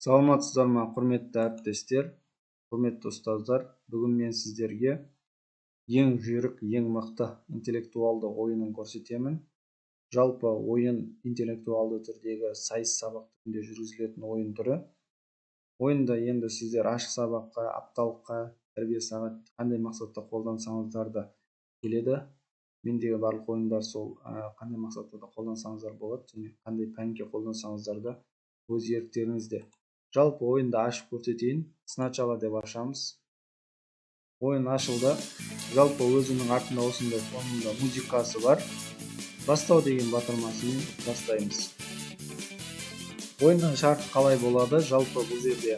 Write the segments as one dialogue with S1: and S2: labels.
S1: Саламатсыздар ма, құрметті әріптестер, құрметті ұстаздар. Бүгін мен сіздерге ең жүйрік, ең мықты интеллектуалды ойынын көрсетемін. Жалпы ойын интеллектуалды түрдегі сайыс сабақ түрінде жүргізілетін ойын түрі. Ойында енді сіздер ашық сабаққа, апталыққа, тәрбие сағат қандай мақсатта қолдансаңыздар да келеді. Мендегі барлық ойындар сол қандай мақсатта да қолдансаңыздар болады, және қандай пәнге қолдансаңыздар да өз еріктеріңізде. Жалпы ойынды ашып көрсетейін. Сначала деп ашамыз. Ойын ашылды. Жалпы өзінің артында осындай фонында музыкасы бар. Бастау деген батырмасымен бастаймыз. Ойынның шарты қалай болады? Жалпы бұл жерде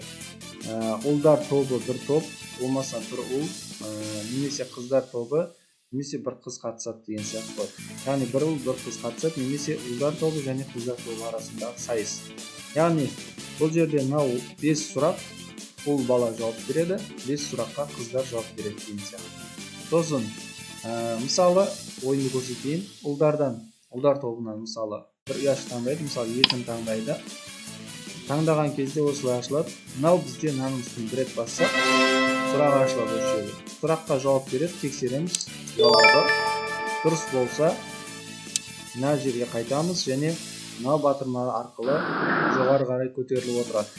S1: ұлдар тобы бір топ, болмаса бір ұл, немесе қыздар тобы, немесе бір қыз қатысады деген сияқты бар. Яғни бір ұл, бір қыз қатысады, немесе ұлдар тобы және қыздар тобы арасындағы сайыс. Яғни бұл жерде мынау 5 сұрақ, ұл бала жауап береді, 5 сұраққа қыздар жауап береді деген сияқты. Сосын мысалы ойынды көрсетейін. Ұлдар тобынан мысалы бір ұяш таңдайды, мысалы еркін таңдайды. Таңдаған кезде осылай ашылады. Мынау бізде мынаның бір рет бассақ, сұрақ ашылады осы жерде. Сұраққа жауап береді, тексереміз. Жауабы дұрыс болса, мына жерге қайтамыз және мынау батырма арқылы жоғары қарай көтеріліп отырады.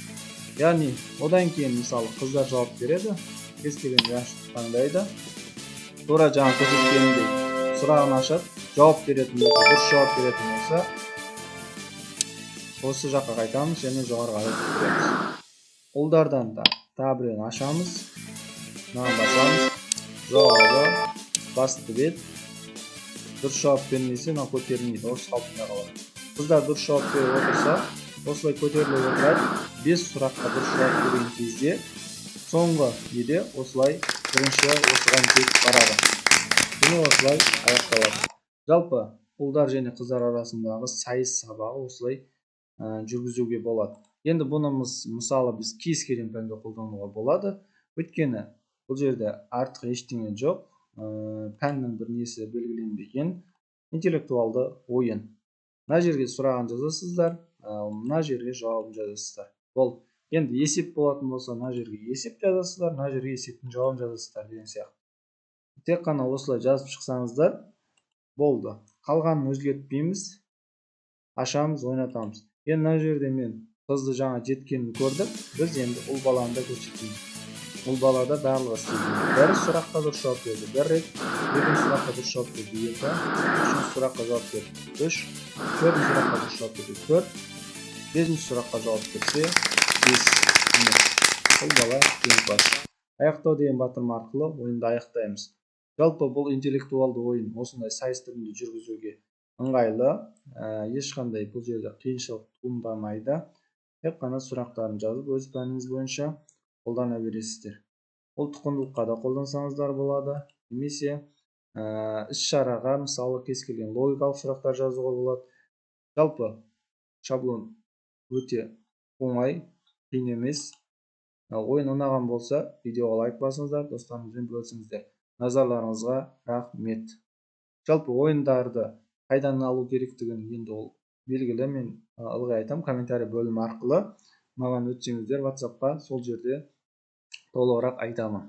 S1: Яғни одан кейін мысалы қыздар жауап береді, кез келген ұяшты таңдайды. Тура жаңа көрсеткенімдей сұрағын ашады, жауап беретін болса, дұрыс жауап беретін болса, осы жаққа қайтамыз және жоғары қарай көтереміз. Ұлдардан да тағы біреуін ашамыз, мынаны басамыз, жауабы басты бет. Дұрыс жауап бермесе, мынау көтерілмейді, осы қалпында қалады. Қыздар дұрыс жауап беріп отырса, осылай көтеріліп отырады. 5 сұраққа дұрыс жауап берген кезде соңғы неде осылай бірінші осыған кетіп барады. Бұны осылай аяқталады. Жалпы ұлдар және қыздар арасындағы сайыс сабағы осылай жүргізуге болады. Енді бұны мысалы біз кез келген пәнде қолдануға болады. Өйткені бұл жерде артық ештеңе жоқ. Пәннің бір несі белгіленбеген интеллектуалды ойын. Мына жерге сұрағын жазасыздар, мына жерге жауабын жазасыздар. Бұл енді есеп болатын болса, мына жерге есеп жазасыздар, мына жерге есептің жауабын жазасыздар деген сияқты. Тек қана осылай жазып шықсаңыздар болды. Қалғанын өзгертпейміз, ашамыз, ойнатамыз. Енді мына жерде мен қызды жаңа жеткенін көрдік, біз енді ұл баланы да көрсетейміз. Ұл балада барлығы істейді. Бір сұраққа дұрыс жауап берді, бір рет, екінші сұраққа дұрыс жауап берді, екі, үшінші сұраққа жауап берді, үш, төртінші сұраққа дұрыс жауап берді, төрт, бесінші сұраққа жауап берсе, бес. Ұл бала жеңімпаз. Аяқтау деген батырма арқылы ойынды аяқтаймыз. Жалпы бұл интеллектуалды ойын осындай сайыс түрінде жүргізуге ыңғайлы, ешқандай бұл жерде қиыншылық туындамайды. Тек қана сұрақтарын жазып, өз пәніңіз бойынша қолдана бересіздер. Ұлттық құндылыққа да қолдансаңыздар болады, немесе іс-шараға мысалы кез келген логикалық сұрақтар жазуға болады. Жалпы шаблон өте оңай, қиын емес. Ойын ұнаған болса, видеоға лайк басыңыздар, достарыңызбен бөлісіңіздер. Назарларыңызға рахмет. Жалпы ойындарды қайдан алу керектігін енді ол белгілі, мен ылғи айтам, комментарий бөлімі арқылы маған өтсеңіздер WhatsApp-қа, сол жерде толығырақ айтамын.